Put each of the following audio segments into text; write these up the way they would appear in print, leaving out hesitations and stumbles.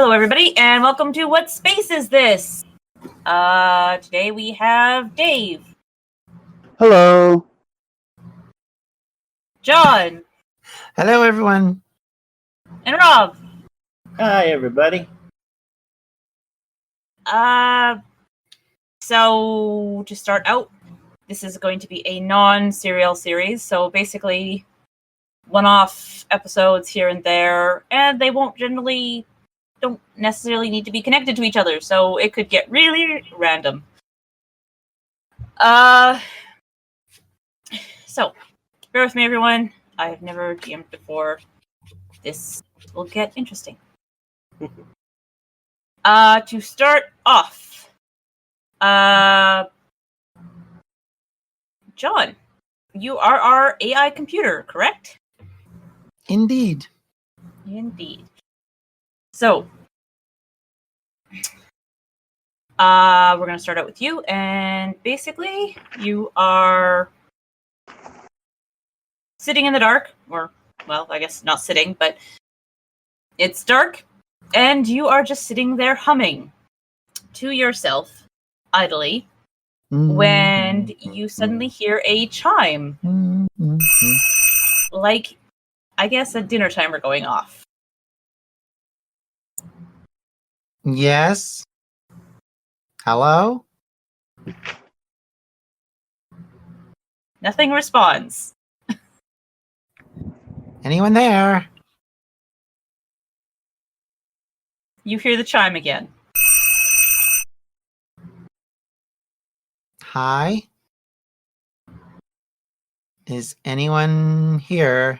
Hello, everybody, and welcome to What Space Is This? Today we have Dave. Hello. John. Hello, everyone. And Rob. Hi, everybody. So to start out, this is going to be a non-serial series, so basically one-off episodes here and there, and they don't necessarily need to be connected to each other, so it could get really random. So, bear with me, everyone. I have never DM'd before. This will get interesting. To start off, John, you are our AI computer, correct? Indeed. Indeed. So, we're going to start out with you, and basically, you are sitting in the dark, or, well, I guess not sitting, but it's dark, and you are just sitting there humming to yourself, idly, when you suddenly hear a chime. Like, I guess a dinner timer going off. Yes. Hello? Nothing responds. Anyone there? You hear the chime again. Hi? Is anyone here?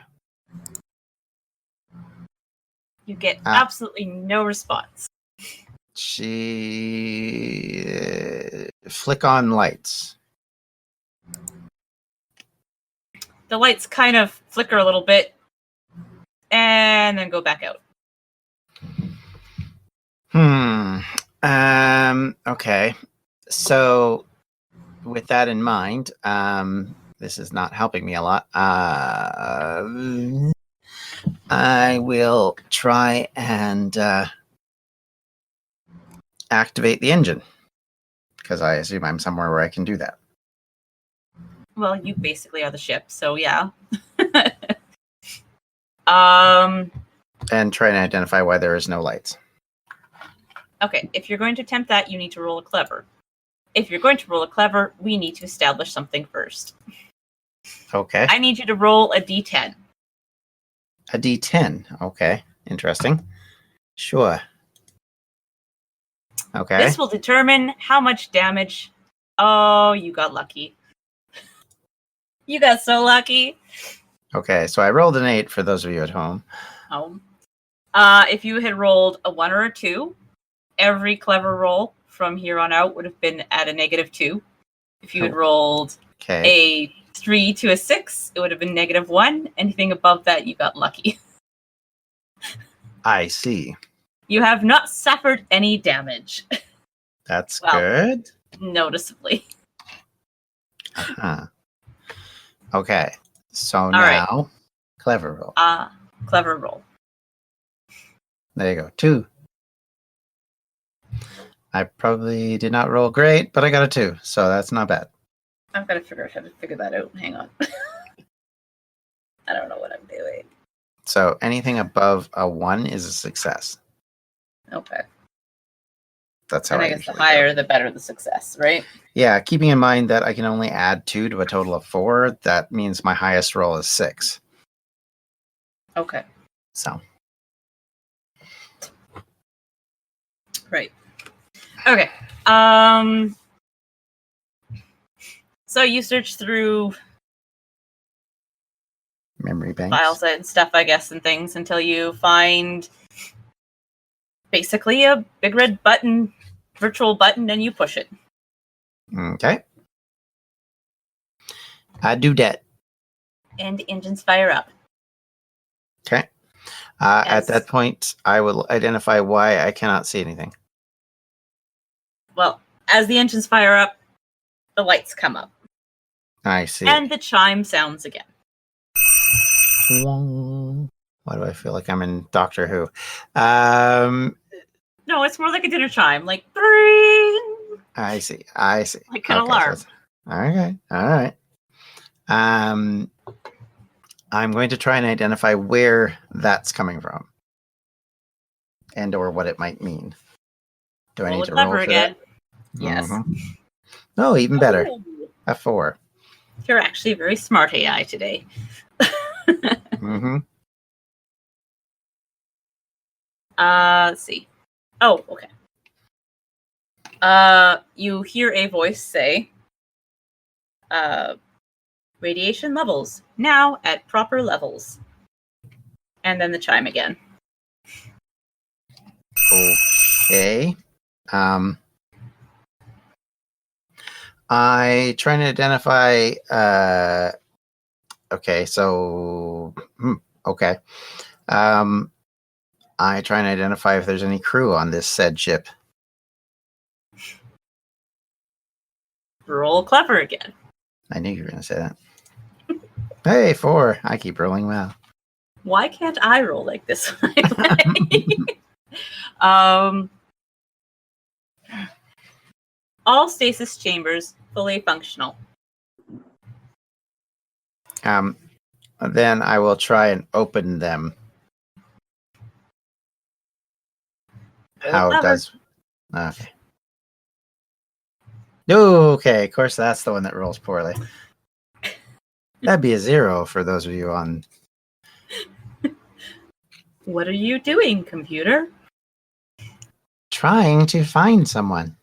You get absolutely no response. Flick on lights. The lights kind of flicker a little bit and then go back out. Okay. So, with that in mind, this is not helping me a lot. I will try and activate the engine, because I assume I'm somewhere where I can do that. Well, you basically are the ship, so yeah. And try and identify why there is no lights. Okay, if you're going to attempt that, you need to roll a clever. If you're going to roll a clever, we need to establish something first. Okay. I need you to roll a d10. A d10. Okay. Interesting. Sure. Okay. This will determine how much damage... Oh, you got lucky. You got so lucky. Okay, so I rolled an 8 for those of you at home. If you had rolled a 1 or a 2, every clever roll from here on out would have been at a -2. If you had rolled a 3 to a 6, it would have been -1. Anything above that, you got lucky. I see. You have not suffered any damage. That's good. Noticeably. Uh-huh. Okay, so All now, right. Clever roll. Clever roll. There you go, 2. I probably did not roll great, but I got a 2, so that's not bad. I've got to figure out how to figure that out. Hang on. I don't know what I'm doing. So anything above a 1 is a success. Okay. That's how and I guess the higher, the better the success, right? Yeah, keeping in mind that I can only add 2 to a total of 4, that means my highest roll is 6. Okay. So. Right. Okay. So you search through memory banks, files and stuff, I guess, and things until you find basically a big red button, virtual button, and you push it. Okay. I do that. And the engines fire up. Okay. At that point, I will identify why I cannot see anything. Well, as the engines fire up, the lights come up. I see. And the chime sounds again. Why do I feel like I'm in Doctor Who? No, it's more like a dinner chime, like bring, I see. like an alarm. Okay. All right. I'm going to try and identify where that's coming from, and or what it might mean. Do I Roll need a to roll clever for again. that? Yes. Mhm. No, even better. Oh, A 4. you're actually a very smart AI today. Mm-hmm. Let's see. Oh, okay. You hear a voice say, radiation levels now at proper levels. And then the chime again. Okay. I try to identify. Okay, so okay. I try and identify if there's any crew on this said ship. Roll clever again. I knew you were going to say that. Hey, 4. I keep rolling well. Why can't I roll like this when I play? All stasis chambers fully functional. Then I will try and open them. How clever. does? Okay. Okay, of course that's the one that rolls poorly. That'd be a 0 for those of you on. What are you doing, computer? Trying to find someone.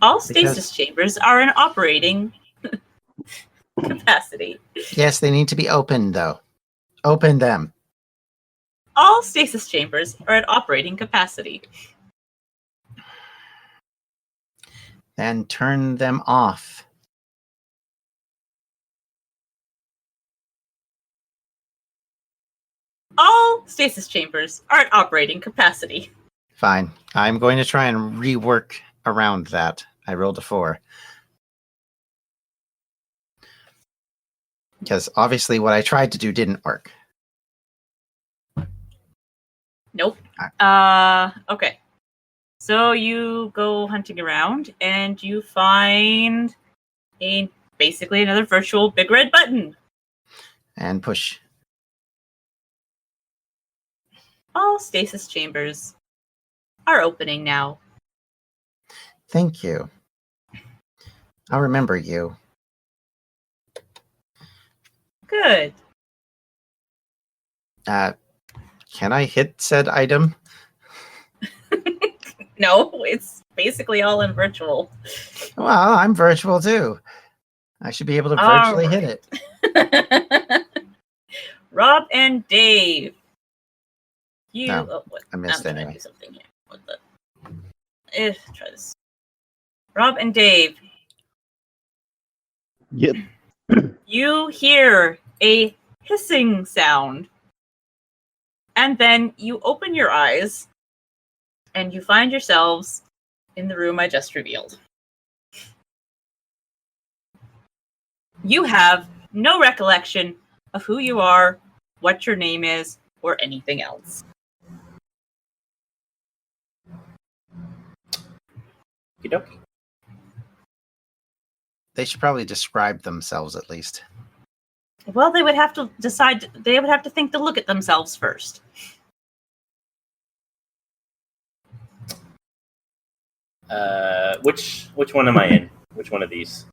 All stasis chambers are in operating capacity. Yes, they need to be opened, though. Open them. All stasis chambers are at operating capacity. Then turn them off. All stasis chambers are at operating capacity. Fine. I'm going to try and rework around that. I rolled a 4. Because obviously what I tried to do didn't work. Nope. Okay. So you go hunting around and you find basically another virtual big red button. And push. All stasis chambers are opening now. Thank you. I'll remember you. Good. Can I hit said item? No, it's basically all in virtual. Well, I'm virtual too. I should be able to virtually hit it. Rob and Dave. I missed I'm anyway. trying to do something here. What the? Try this. Rob and Dave. Yep. You hear a hissing sound. And then you open your eyes and you find yourselves in the room I just revealed. You have no recollection of who you are, what your name is, or anything else. Okey-dokey. They should probably describe themselves at least. Well, they would have to decide, they would have to think to look at themselves first. Which one am I in? Which one of these?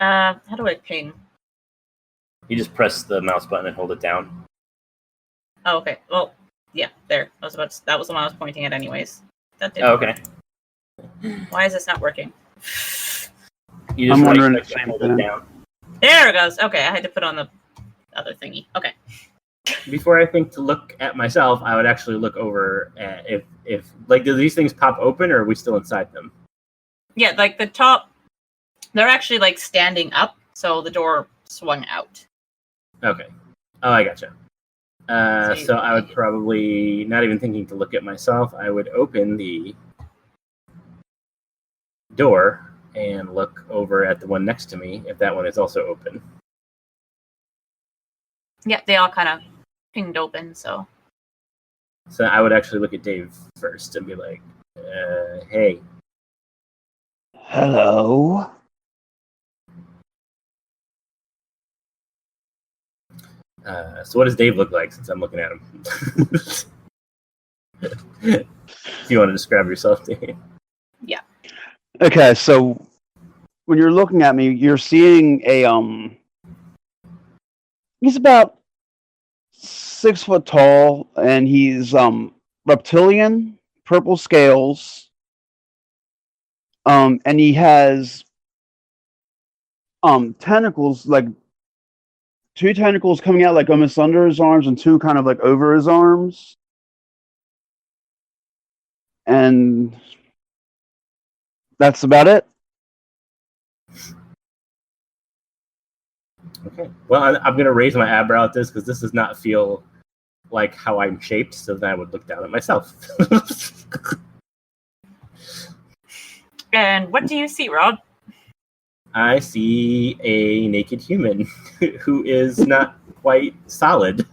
How do I ping? You just press the mouse button and hold it down. Oh, okay. Well, yeah, there. That was the one I was pointing at anyways. That didn't Oh, okay. Why is this not working? You just I'm wondering the right-click and same hold thing. it down. There it goes. Okay, I had to put on the other thingy. Okay. Before I think to look at myself, I would actually look over at if like, do these things pop open or are we still inside them? Yeah, like the top, they're actually like standing up, so the door swung out. Okay. Oh, I gotcha. So So I would probably, not even thinking to look at myself, I would open the door and look over at the one next to me if that one is also open. Yeah, they all kind of pinged open, so. So I would actually look at Dave first and be like, hey. Hello. So what does Dave look like since I'm looking at him? If you want to describe yourself, Dave. Yeah. Okay, so when you're looking at me, you're seeing a he's about 6 foot tall, and he's reptilian, purple scales, and he has tentacles, like 2 tentacles coming out like almost under his arms and 2 kind of like over his arms. And that's about it. Okay. Well, I'm going to raise my eyebrow at this because this does not feel like how I'm shaped, so then I would look down at myself. And what do you see, Rob? I see a naked human who is not quite solid.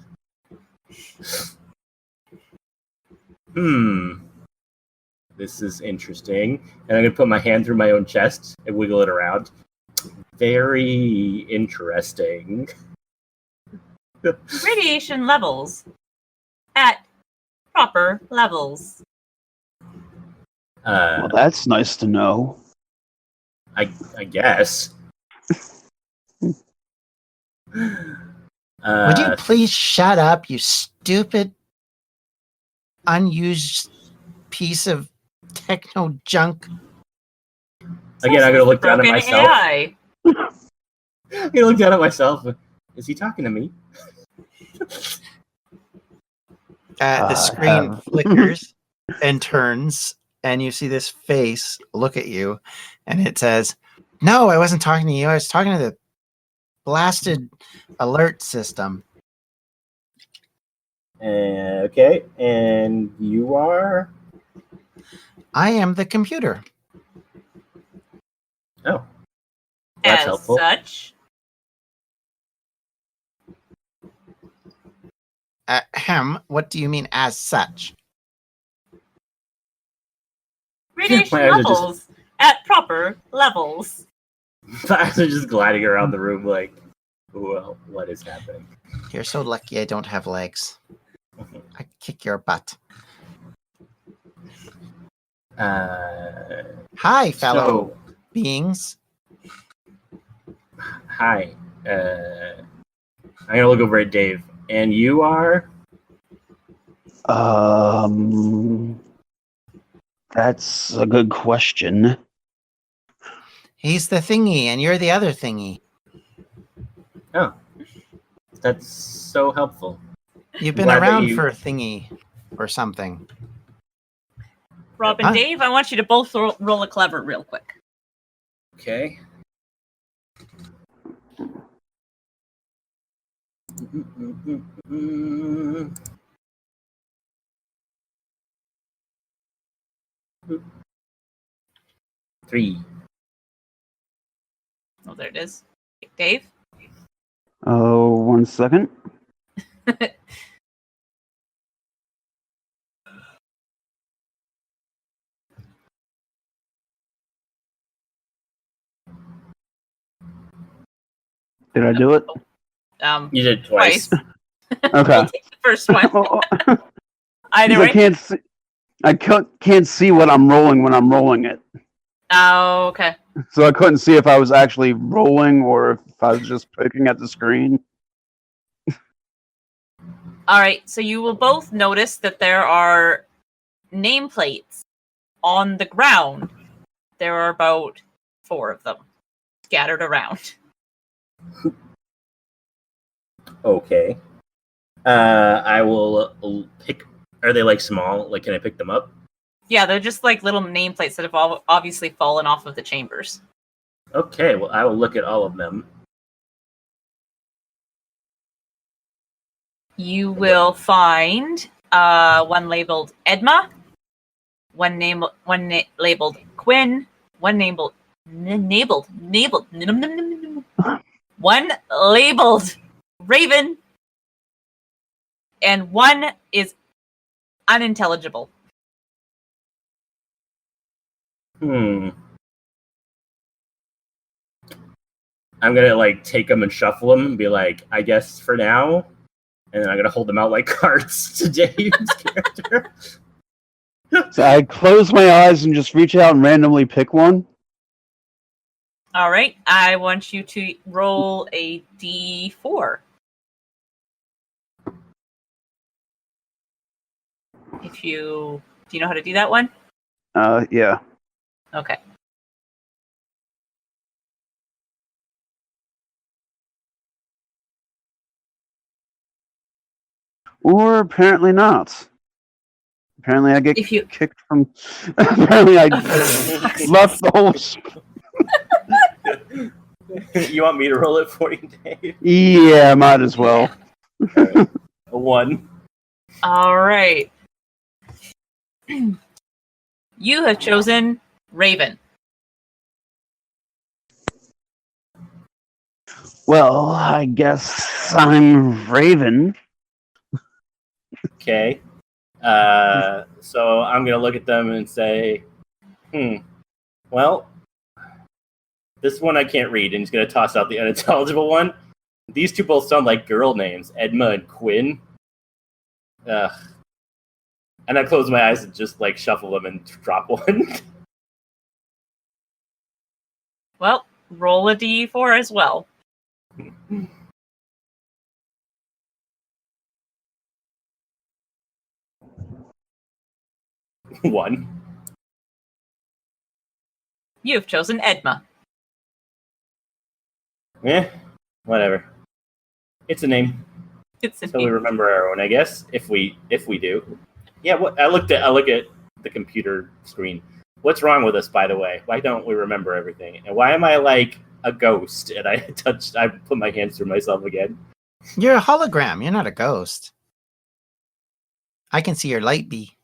This is interesting. And I'm going to put my hand through my own chest and wiggle it around. Very interesting. Radiation levels at proper levels. Well, that's nice to know. I guess. Would you please shut up, you stupid, unused piece of techno junk? Again, I'm going to look down at Broken myself. AI. I'm going to look down at myself. Is he talking to me? The screen flickers and turns, and you see this face look at you, and it says, "No, I wasn't talking to you. I was talking to the blasted alert system." Okay, and you are? I am the computer. Oh, that's As helpful. such, What do you mean as such? radiation My eyes are just- levels at proper levels. My eyes are just gliding around the room like, well, what is happening? You're so lucky I don't have legs. I kick your butt. Hi, fellow beings. Hi. I'm going to look over at Dave. And you are? That's a good question. He's the thingy, and you're the other thingy. Oh, that's so helpful. You've been Glad that around you- for a thingy or something. Rob and Huh? Dave, I want you to both roll a clever real quick. Okay. Three. Oh, there it is. Dave? Oh, 1 second. Did I do it? You did twice. Okay. I'll take the first one. Either I way. can't see. I can't see what I'm rolling when I'm rolling it, Oh, okay. so I couldn't see if I was actually rolling or if I was just poking at the screen. All right. So you will both notice that there are nameplates on the ground. There are about 4 of them scattered around. Okay. I will pick. Are they like small? Like, can I pick them up? Yeah, they're just like little nameplates that have obviously fallen off of the chambers. Okay. Well, I will look at all of them. You will find one labeled Edma, one labeled Quinn, one labeled one labeled Raven, and one is unintelligible. I'm gonna like take them and shuffle them and be like, I guess for now, and then I'm gonna hold them out like cards to Dave's character. So I close my eyes and just reach out and randomly pick one. All right, I want you to roll a d4. Do you know how to do that one? Yeah. Okay. Or apparently not. Apparently I get If you kicked from... apparently I left the whole... You want me to roll it for you, Dave? Yeah, might as well. Right. A 1. All right. You have chosen Raven. Well, I guess I'm Raven. Okay. So I'm gonna look at them and say, well, this one I can't read, and he's gonna toss out the unintelligible one. These two both sound like girl names, Edma and Quinn. Ugh. And I close my eyes and just like shuffle them and drop one. Well, roll a d4 as well. 1. You've chosen Edma. Whatever. It's a name. It's a So we remember our own, I guess, if we do. Yeah, I look at the computer screen. What's wrong with us, by the way? Why don't we remember everything? And why am I like a ghost? And I put my hands through myself again. You're a hologram. You're not a ghost. I can see your light bee.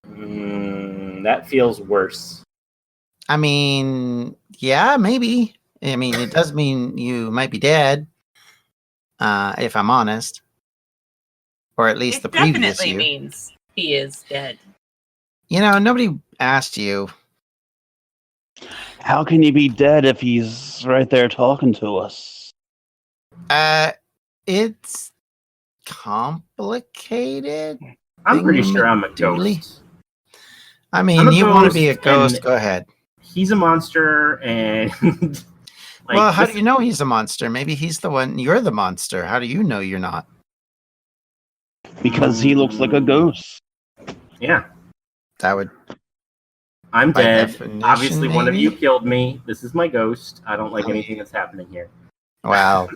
That feels worse. I mean, yeah, maybe. I mean, it does mean you might be dead, if I'm honest. Or at least the previous definitely you. means he is dead. You know, nobody asked you. How can he be dead if he's right there talking to us? It's complicated. I'm pretty sure I'm a ghost. I mean, you want to be a ghost, ghost, go ahead. He's a monster, and well, how do you know he's a monster? Maybe he's the one. You're the monster. How do you know you're not? Because he looks like a ghost. Yeah. That would... I'm by dead. definition, Obviously, one of maybe? you killed me. This is my ghost. I don't like anything that's happening here. Well,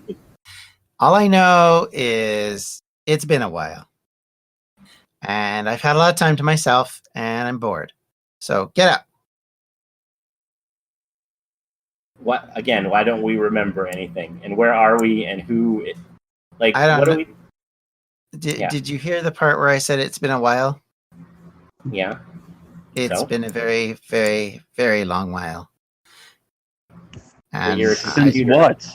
all I know is it's been a while. And I've had a lot of time to myself, and I'm bored. So get up. What again? Why don't we remember anything? And where are we? And who? Like, I don't what know. do we? Did you hear the part where I said it's been a while? Yeah. It's been a very, very, very long while. And Since what?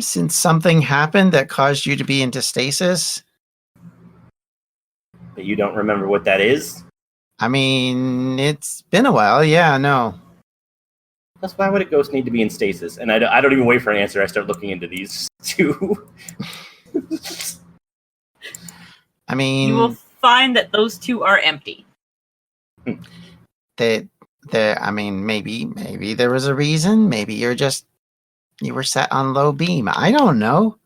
Since something happened that caused you to be into stasis. But you don't remember what that is? I mean, it's been a while. Yeah, no. Plus, why would a ghost need to be in stasis? And I don't even wait for an answer. I start looking into these two. I mean, You will find that those two are empty. I mean, maybe there was a reason. Maybe you were set on low beam. I don't know.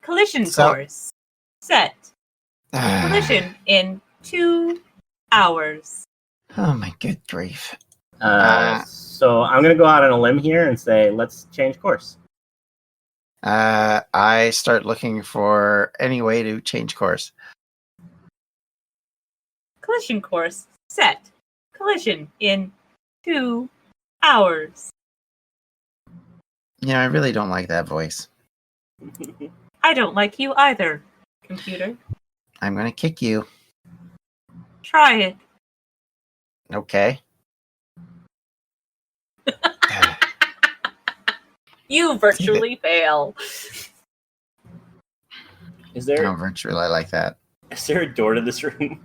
Collision course. Set. Collision in 2 hours. Oh my good grief. So I'm going to go out on a limb here and say, let's change course. I start looking for any way to change course. Collision course. Set. Collision in 2 hours. Yeah, I really don't like that voice. I don't like you either, computer. I'm going to kick you. Try it. Okay. You virtually fail. Is there Oh, virtually, I like that. is there a door to this room?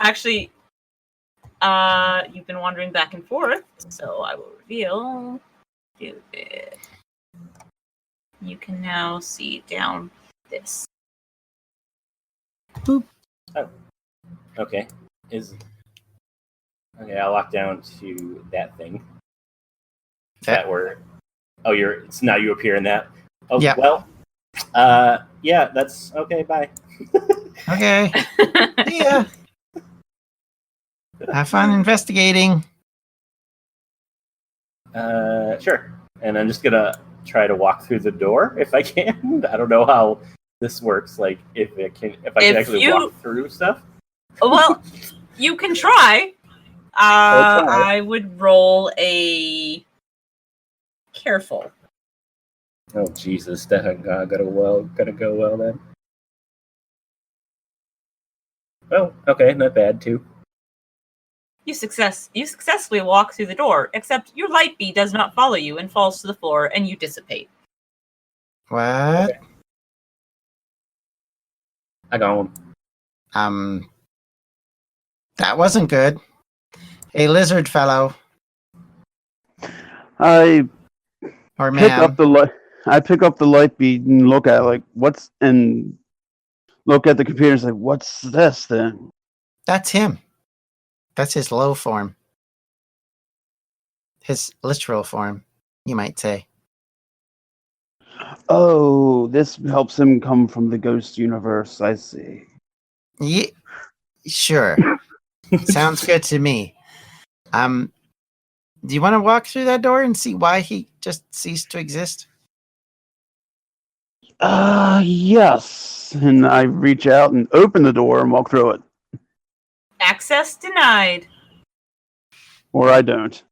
Actually, you've been wandering back and forth, so I will reveal. Do it. You can now see down this. Oh. Okay. Okay, I'll lock down to that thing. That were. Oh, it's now you appear in that. Oh, Yeah. Well. Yeah, that's okay. Bye. Okay. Yeah. Have fun investigating. Sure. And I'm just gonna try to walk through the door if I can. I don't know how this works. Like, if I can actually walk through stuff. Well, you can try. I would roll a careful. Oh Jesus, that gotta go well then. Oh, okay, not bad too. You successfully walk through the door, except your light bee does not follow you and falls to the floor, and you dissipate. What? Okay. I got one. That wasn't good. Hey, lizard fellow. I Or pick ma'am. up the light. I pick up the light bead and look at it, look at the computer and say, "What's this then?" That's him. That's his low form. His literal form, you might say. Oh, this helps him come from the ghost universe. I see. Yeah, sure. Sounds good to me. Do you want to walk through that door and see why he just ceased to exist? Yes. And I reach out and open the door and walk through it. Access denied. Or I don't.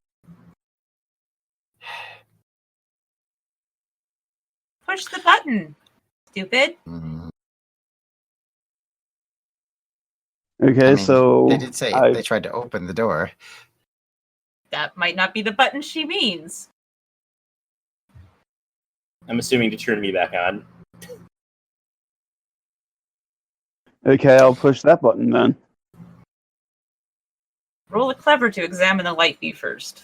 Push the button, stupid. Okay, I mean, so they did say they tried to open the door. That might not be the button she means. I'm assuming to turn me back on. Okay, I'll push that button then. Roll a clever to examine the light bee first.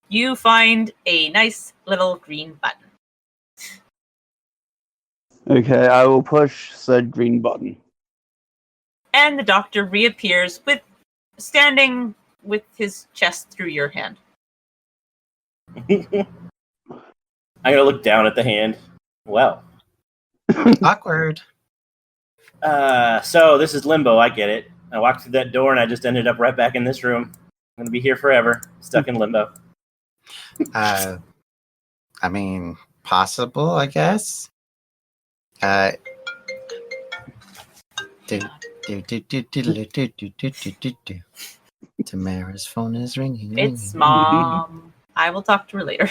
You find a nice little green button. Okay, I will push said green button. And the doctor reappears standing with his chest through your hand. I'm gonna look down at the hand. Well. Awkward. So this is limbo, I get it. I walked through that door and I just ended up right back in this room. I'm gonna be here forever, stuck in limbo. I mean, possible, I guess. Tamara's phone is ringing. It's Mom. I will talk to her later.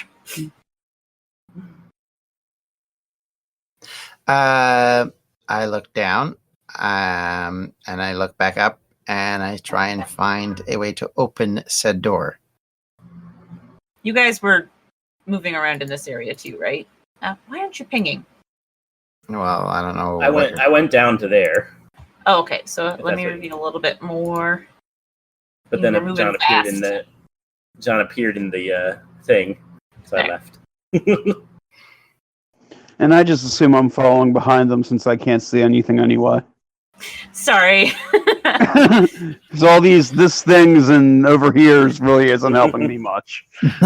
I look down, and I look back up, and I try and find a way to open said door. You guys were moving around in this area too, right? Why aren't you pinging? Well, I don't know. I went down to there. Oh, okay. So let me what- reveal a little bit more. But You then were moving John appeared in the thing, so I Okay. left. And I just assume I'm following behind them since I can't see anything anyway. Sorry. Because all this things and over here really isn't helping me much. There's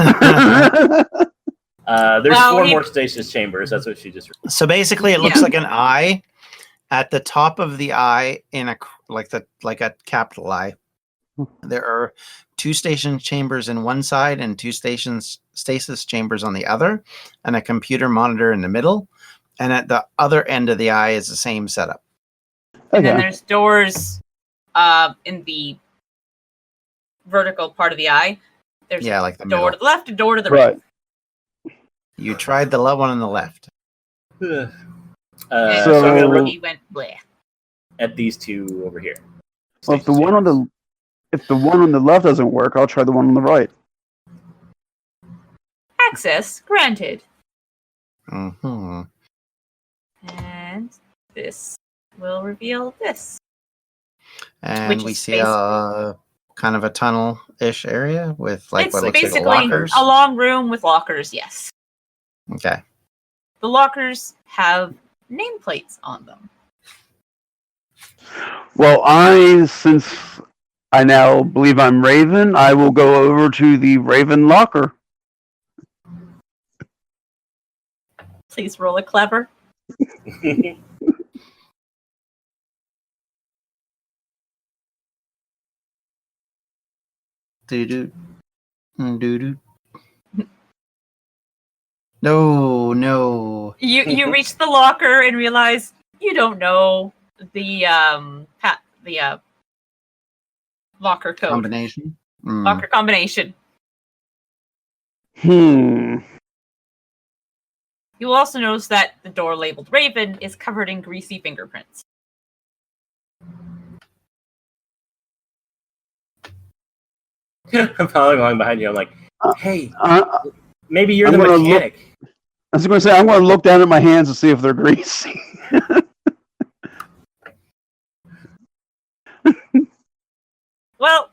Well, 4 more stasis chambers. That's what she just. So basically, it looks Yeah. like an eye. At the top of the eye, in like a capital I, there are 2 station chambers in one side and 2 stasis chambers on the other, and a computer monitor in the middle. And at the other end of the eye is the same setup. And then Okay. there's doors in the vertical part of the eye. There's Yeah, like the a door middle. to the left, a door to the right. Right. You tried the one on the left. And So- so he went bleh. at these two over here. Well, if the one on the left doesn't work, I'll try the one on the right. Access granted. Mm-hmm. And this will reveal this. And Which we is see a kind of a tunnel-ish area with like It's what looks like basically lockers. a long room with lockers, yes. Okay. The lockers have nameplates on them. Well, since I now believe I'm Raven, I will go over to the Raven locker. Please roll a clever. Doo-doo. Doo-doo. No. You reach the locker and realize you don't know the locker code. Combination. Mm. Locker combination. Hmm. You will also notice that the door labeled Raven is covered in greasy fingerprints. I'm following along behind you. I'm like, hey, I maybe you're I'm the gonna mechanic. was going to say I'm going to look down at my hands to see if they're greasy. Well,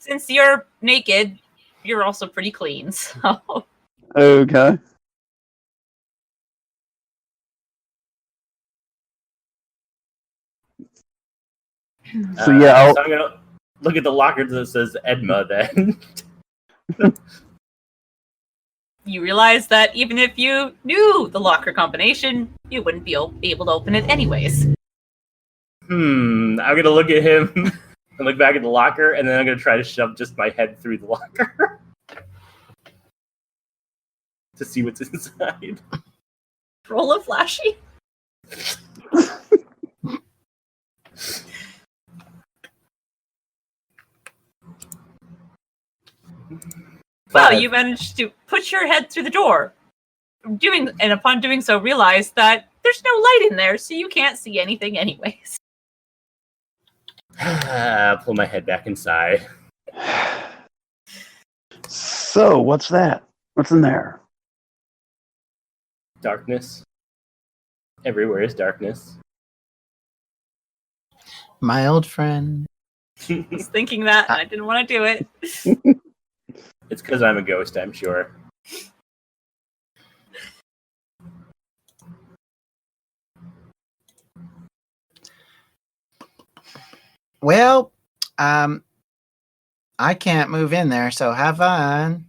since you're naked, you're also pretty clean, so... Okay. So yeah, So I'm gonna look at the locker that says Edma. Then You realize that even if you knew the locker combination, you wouldn't be able to open it anyways. I'm gonna look at him and look back at the locker, and then I'm gonna try to shove just my head through the locker to see what's inside. Roll a flashy. Well, you managed to put your head through the door. Upon doing so, realize that there's no light in there, so you can't see anything anyways. Pull my head back inside. So what's that? What's in there? Darkness. Everywhere is darkness. My old friend. I was thinking that, and I didn't want to do it. It's because I'm a ghost, I'm sure. Well, I can't move in there, so have fun.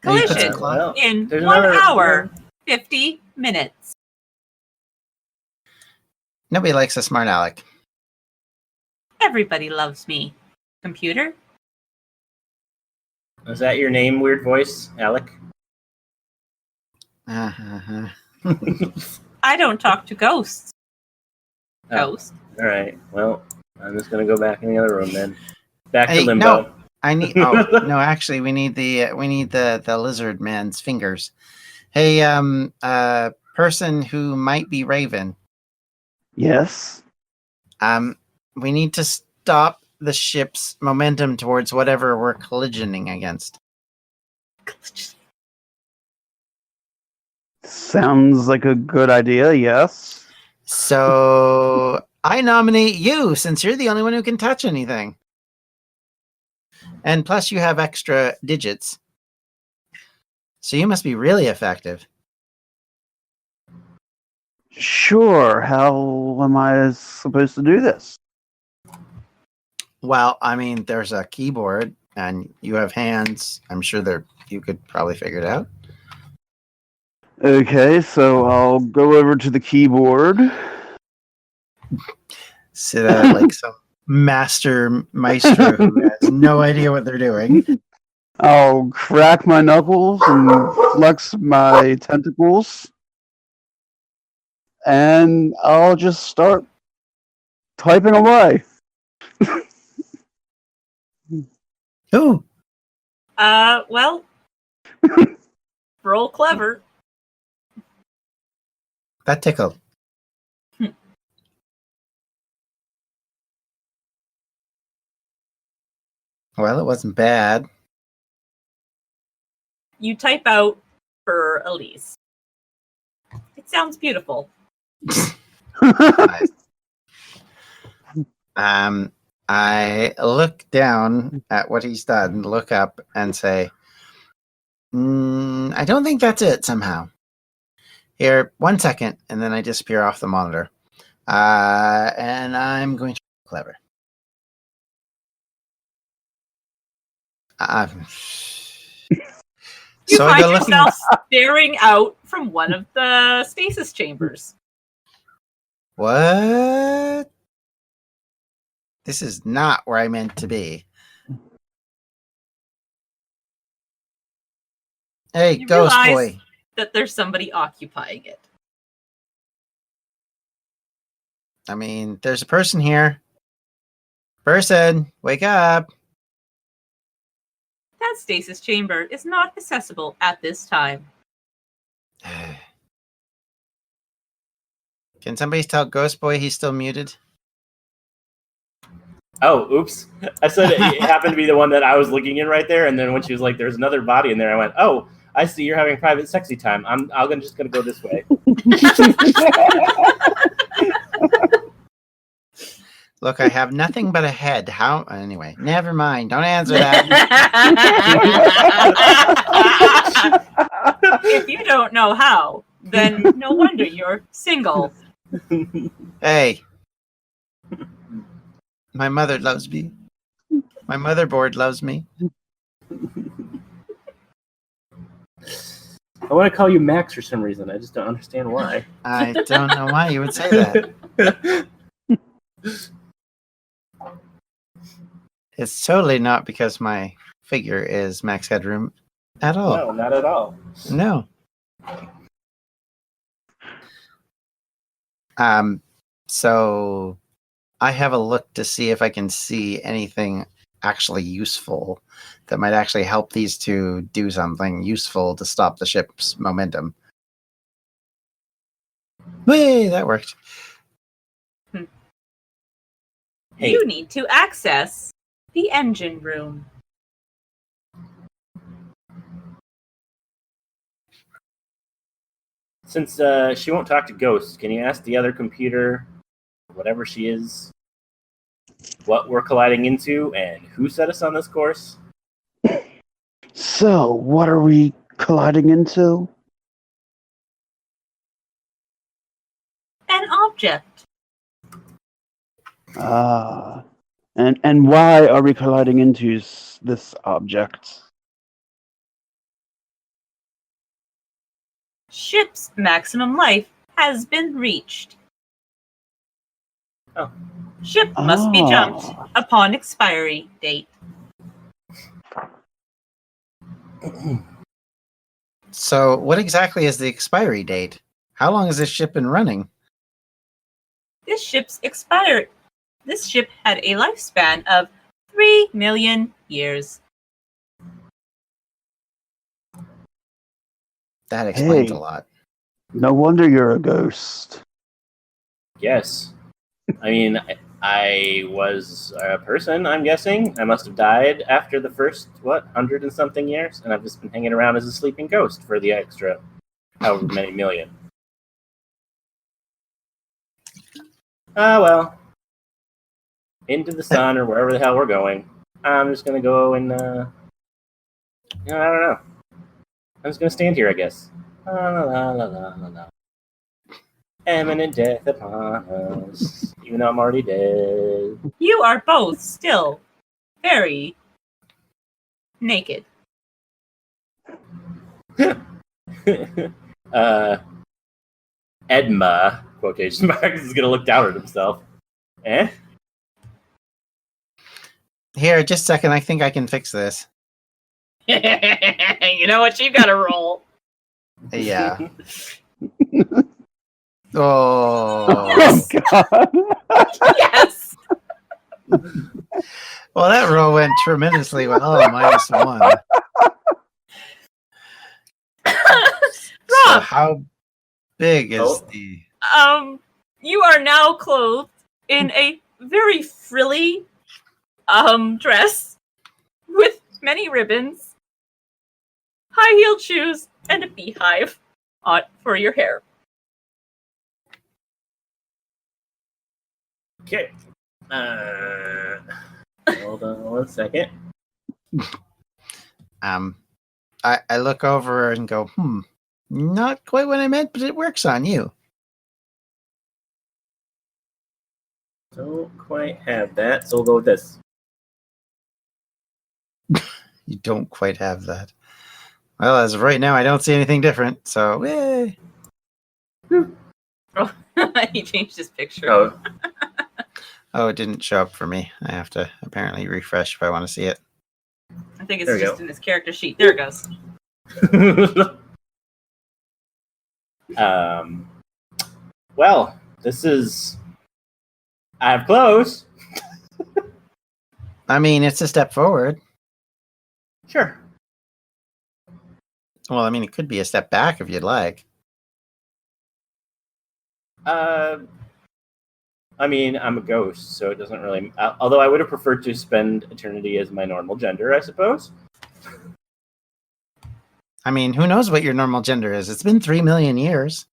Maybe put some Collision clock- Well, in there's 1 another- hour, 50 minutes. Nobody likes a smart aleck. Everybody loves me. Computer? Is that your name, weird voice, Alec? Uh-huh. I don't talk to ghosts. Oh. Ghost? Alright, well, I'm just gonna go back in the other room then. Back to Hey, limbo. no. I need. Oh no, actually, we need the lizard man's fingers. Hey, person who might be Raven. Yes. We need to stop the ship's momentum towards whatever we're collisioning against. Sounds like a good idea. Yes. So I nominate you, since you're the only one who can touch anything. And plus, you have extra digits. So you must be really effective. Sure. How am I supposed to do this? Well, I mean, there's a keyboard, and you have hands. I'm sure you could probably figure it out. Okay, so I'll go over to the keyboard. Sit at like some maestro who has no idea what they're doing. I'll crack my knuckles and flex my tentacles. And I'll just start typing away. Ooh, Well, roll clever. That tickled. Well, it wasn't bad. You type out for Elise. It sounds beautiful. Nice. I look down at what he's done, look up, and say, I don't think that's it somehow. Here, 1 second, and then I disappear off the monitor. And I'm going to be clever. You So I find go looking. yourself staring out from one of the stasis chambers. What? This is not where I meant to be. Hey, You ghost realize boy. that there's somebody occupying it. I mean, there's a person here. Person, wake up. That stasis chamber is not accessible at this time. Can somebody tell Ghost Boy he's still muted? Oh, oops. I said it happened to be the one that I was looking in right there, and then when she was like, there's another body in there, I went, oh, I see you're having private sexy time. I'm just going to go this way. Look, I have nothing but a head. How? Anyway, never mind. Don't answer that. If you don't know how, then no wonder you're single. Hey. My mother loves me. My motherboard loves me. I want to call you Max for some reason. I just don't understand why. I don't know why you would say that. It's totally not because my figure is max headroom at all. No, not at all. No. So I have a look to see if I can see anything actually useful that might actually help these two do something useful to stop the ship's momentum. Whee, that worked. Hey. You need to access the engine room. Since she won't talk to ghosts, can you ask the other computer, whatever she is, what we're colliding into and who set us on this course? So, what are we colliding into? An object. And why are we colliding into this object? Ship's maximum life has been reached. Oh. Ship must be jumped upon expiry date. So what exactly is the expiry date? How long has this ship been running? This ship had a lifespan of 3 million years. That explains Hey. a lot. No wonder you're a ghost. Yes. I mean, I was a person, I'm guessing. I must have died after the first, 100 and something years? And I've just been hanging around as a sleeping ghost for the extra however many million. Well. Into the sun or wherever the hell we're going. I'm just going to go and, I don't know. I'm just going to stand here, I guess. La, la, la, la, la, la. Imminent death upon us, even though I'm already dead. You are both still very naked. Edma, quotation marks, is going to look down at himself. Eh? Here, just a second. I think I can fix this. You know what? You gotta roll. Yeah. Oh. Oh, God. Yes. Well, that roll went tremendously well. Oh, -1. So Rob, how big is Oh. the... You are now clothed in a very frilly dress with many ribbons, high-heeled shoes, and a beehive for your hair. Okay. Hold on 1 second. I look over and go, not quite what I meant, but it works on you. Don't quite have that, so we'll go with this. You don't quite have that. Well, as of right now, I don't see anything different, so yay. Oh, he changed his picture. Oh, Oh, it didn't show up for me. I have to apparently refresh if I want to see it. I think it's There we just go. in his character sheet. There it goes. Well, this is. I have clothes. I mean, it's a step forward. Sure. Well, I mean, it could be a step back if you'd like. I mean, I'm a ghost, so it doesn't really. Although I would have preferred to spend eternity as my normal gender, I suppose. I mean, who knows what your normal gender is? It's been 3 million years.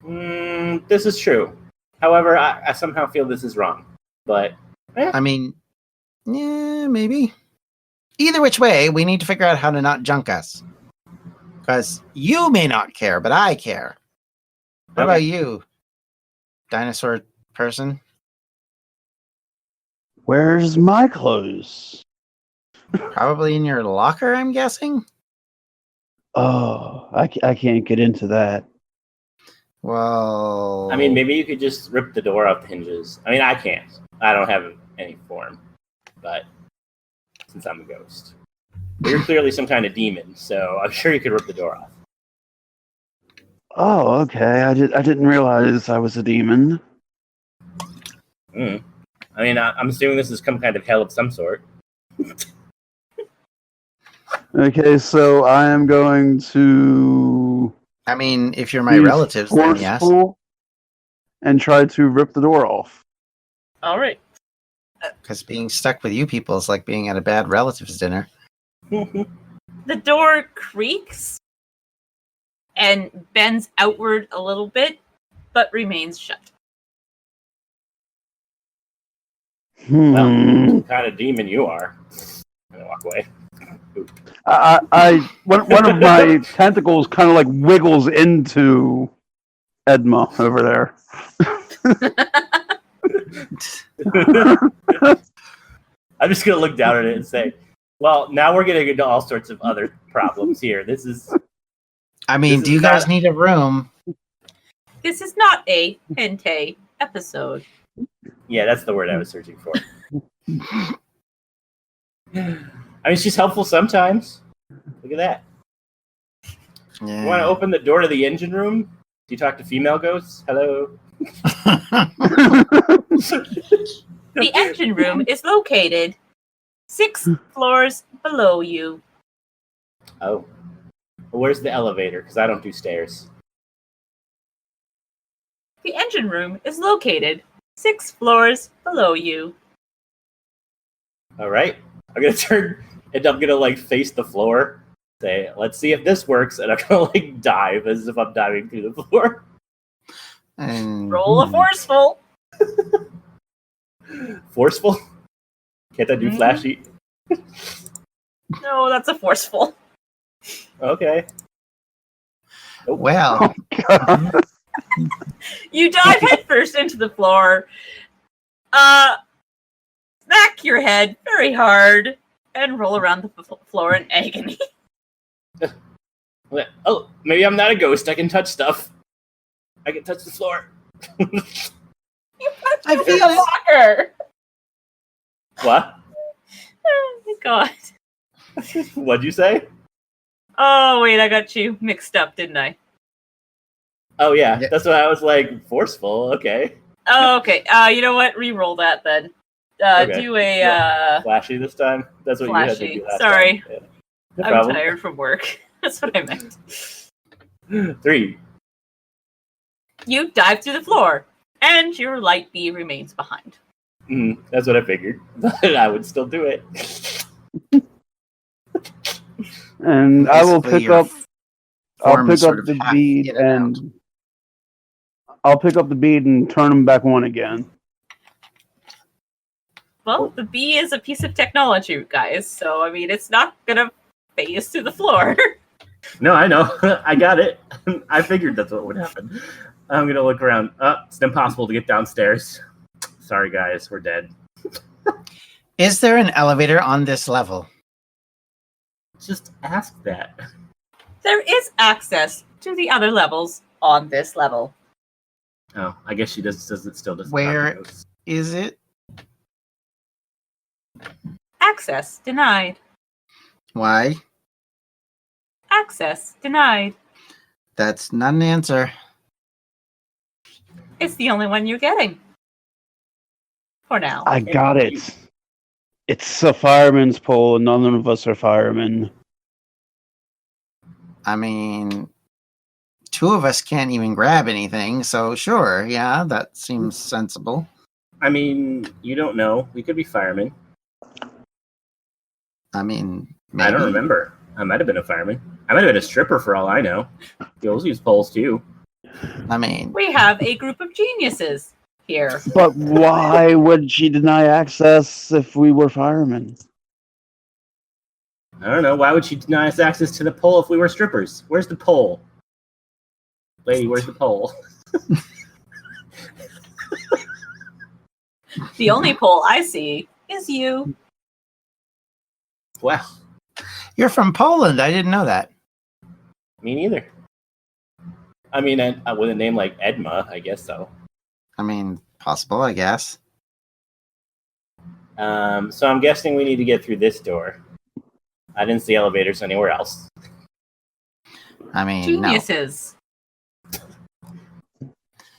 This is true. However, I somehow feel this is wrong. But I mean, yeah, maybe. Either which way, we need to figure out how to not junk us. Because you may not care, but I care. What about you, dinosaur person? Where's my clothes? Probably in your locker, I'm guessing? Oh, I can't get into that. Well... I mean, maybe you could just rip the door off the hinges. I mean, I can't. I don't have any form. But since I'm a ghost. But you're clearly some kind of demon, so I'm sure you could rip the door off. Oh, okay. I didn't realize I was a demon. I mean, I'm assuming this is some kind of hell of some sort. Okay, so I am going to I mean, if you're my be relatives, then yes. forceful and try to rip the door off. All right. Because being stuck with you people is like being at a bad relative's dinner. The door creaks and bends outward a little bit, but remains shut. Well, what kind of demon you are. I'm gonna walk away. One of my tentacles kind of like wiggles into Edma over there. I'm just gonna look down at it and say, well, now we're getting into all sorts of other problems here. This is I mean, This do you is guys not- need a room? This is not a hentai episode. yeah, that's the word I was searching for. I mean, she's helpful sometimes. Look at that. Yeah. You want to open the door to the engine room? Do you talk to female ghosts? Hello. The engine room is located 6 floors below you. Oh, well, where's the elevator? Because I don't do stairs. The engine room is located 6 floors below you. All right, I'm gonna turn and I'm gonna like face the floor. Say, let's see if this works, and I'm gonna like dive as if I'm diving through the floor. And- Roll a forceful. Forceful? Can't I do Mhm. flashy? No, that's a forceful. Okay. Well, God. You dive headfirst into the floor, smack your head very hard, and roll around the floor in agony. Oh, maybe I'm not a ghost. I can touch stuff. I can touch the floor. I You're feel a it. walker. What? Oh my god. What'd you say? Oh wait, I got you mixed up, didn't I? Oh yeah, Yeah. that's why I was like forceful. Okay, Oh, okay. You know what? Re-roll that then. Okay. Do a flashy this time. That's what you had to Flashy. do last Sorry. time. Yeah. No I'm problem. tired from work. That's what I meant. 3. You dive through the floor, and your light bee remains behind. That's what I figured, but I would still do it. And I will Basically, pick your up. I'll form is pick up sort of the half bead in and out. and I'll pick up the bead and turn them back on again. Well, the bee is a piece of technology, guys, so, I mean, it's not gonna phase through the floor. No, I know. I got it. I figured that's what would happen. I'm going to look around. It's impossible to get downstairs. Sorry, guys. We're dead. Is there an elevator on this level? Just ask that. There is access to the other levels on this level. Oh, I guess she still doesn't. Where is it? Access denied. Why? Access denied. That's not an answer. It's the only one you're getting. For now. I got it. It's a fireman's pole, and none of us are firemen. I mean, two of us can't even grab anything, so sure, yeah, that seems sensible. I mean, you don't know. We could be firemen. I mean, maybe. I don't remember. I might have been a fireman. I might have been a stripper for all I know. Girls use poles too. I mean, We have a group of geniuses here. But why would she deny access if we were firemen? I don't know. Why would she deny us access to the pole if we were strippers? Where's the pole? Lady, where's the pole? The only pole I see is you. Well, you're from Poland. I didn't know that. me neither. I mean, with a name like Edma, I guess so. I mean, possible, I guess. So I'm guessing we need to get through this door. I didn't see elevators anywhere else. I mean, Geniuses.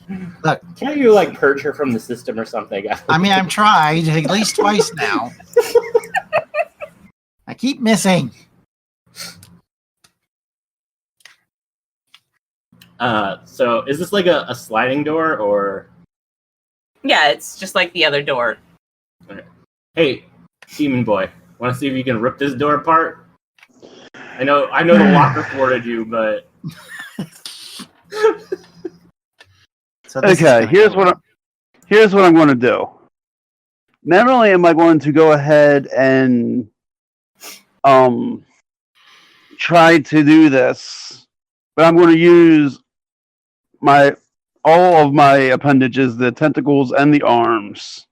no. Look, Can't you, like, purge her from the system or something? I mean, I've tried at least twice now. I keep missing. So is this like a sliding door or? Yeah, it's just like the other door. Okay. Hey, demon boy, want to see if you can rip this door apart? I know the locker thwarted you, but So this is Okay, gonna here's go what I'm going to do. Not only am I going to go ahead and try to do this, but I'm going to use all of my appendages, the tentacles and the arms.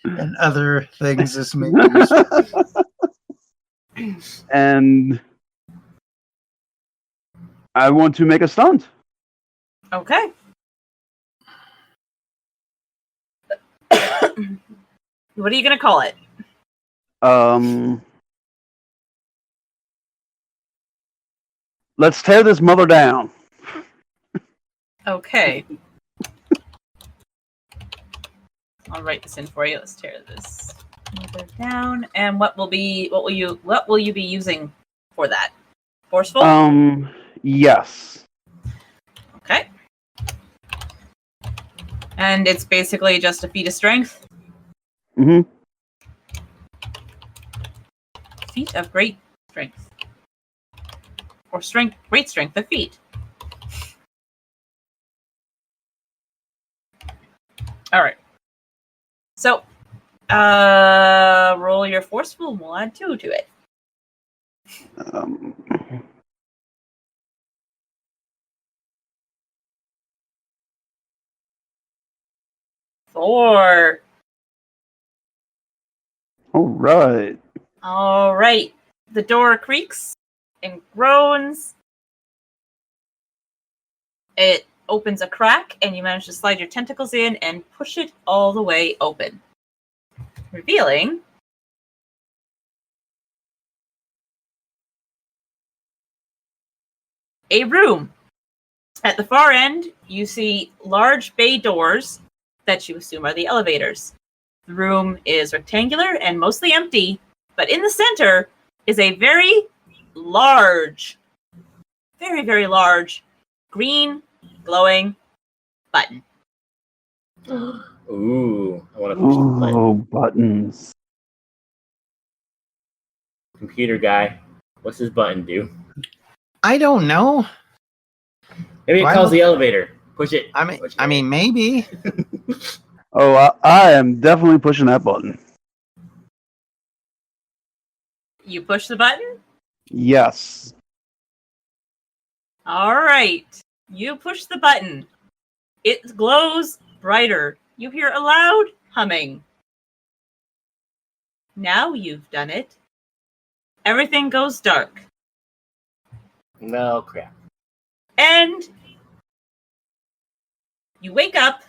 and other things is maybe And I want to make a stunt. Okay. What are you going to call it? Let's tear this mother down. Okay. I'll write this in for you. Let's tear this down. And what will you be using for that? Forceful? Yes. Okay. And it's basically just a feat of strength. Mm-hmm. Feat of great strength. Or great strength of feat. Alright. So, roll your forceful and we'll add 2 to it. Four. All right. All right. The door creaks and groans. It opens a crack, and you manage to slide your tentacles in and push it all the way open, revealing a room. At the far end, you see large bay doors that you assume are the elevators. The room is rectangular and mostly empty, but in the center is a very large very, very large, green, glowing button. Ooh, I want to push the button. Oh, buttons. Computer guy, what's this button do? I don't know. Maybe it calls the elevator. Push it. Push it. Maybe. Oh, I am definitely pushing that button. You push the button? Yes. All right. You push the button. It glows brighter. You hear a loud humming. Now you've done it. Everything goes dark. No crap. And you wake up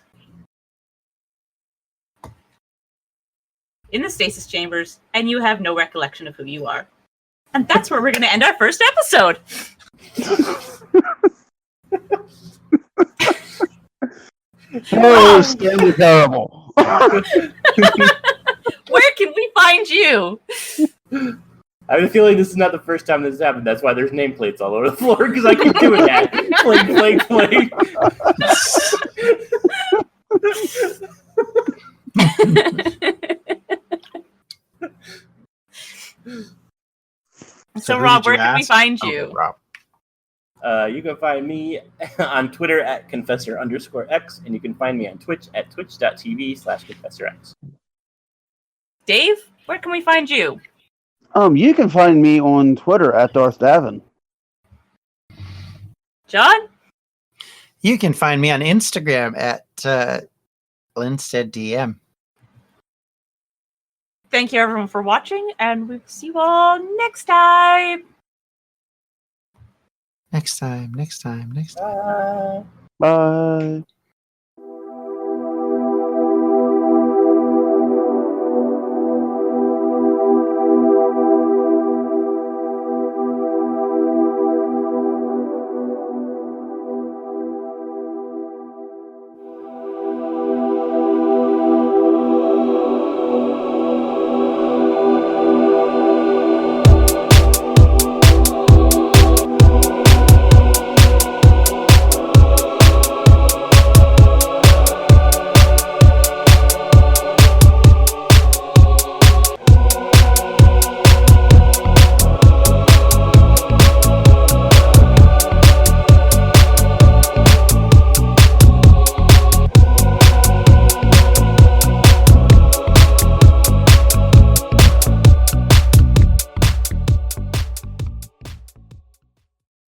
in the stasis chambers, and you have no recollection of who you are. And that's where we're going to end our first episode. Oh, Stanley Terrible. Where can we find you? I have a feeling this is not the first time this has happened. That's why there's nameplates all over the floor, because I keep doing that. Play. So Rob, where can we find you? Okay, Rob. You can find me on Twitter at Confessor_X, and you can find me on Twitch at twitch.tv/ConfessorX. Dave, where can we find you? You can find me on Twitter at Darth Davin. John? You can find me on Instagram at LinsteadDM. Thank you everyone for watching, and we'll see you all next time. Next time. Bye.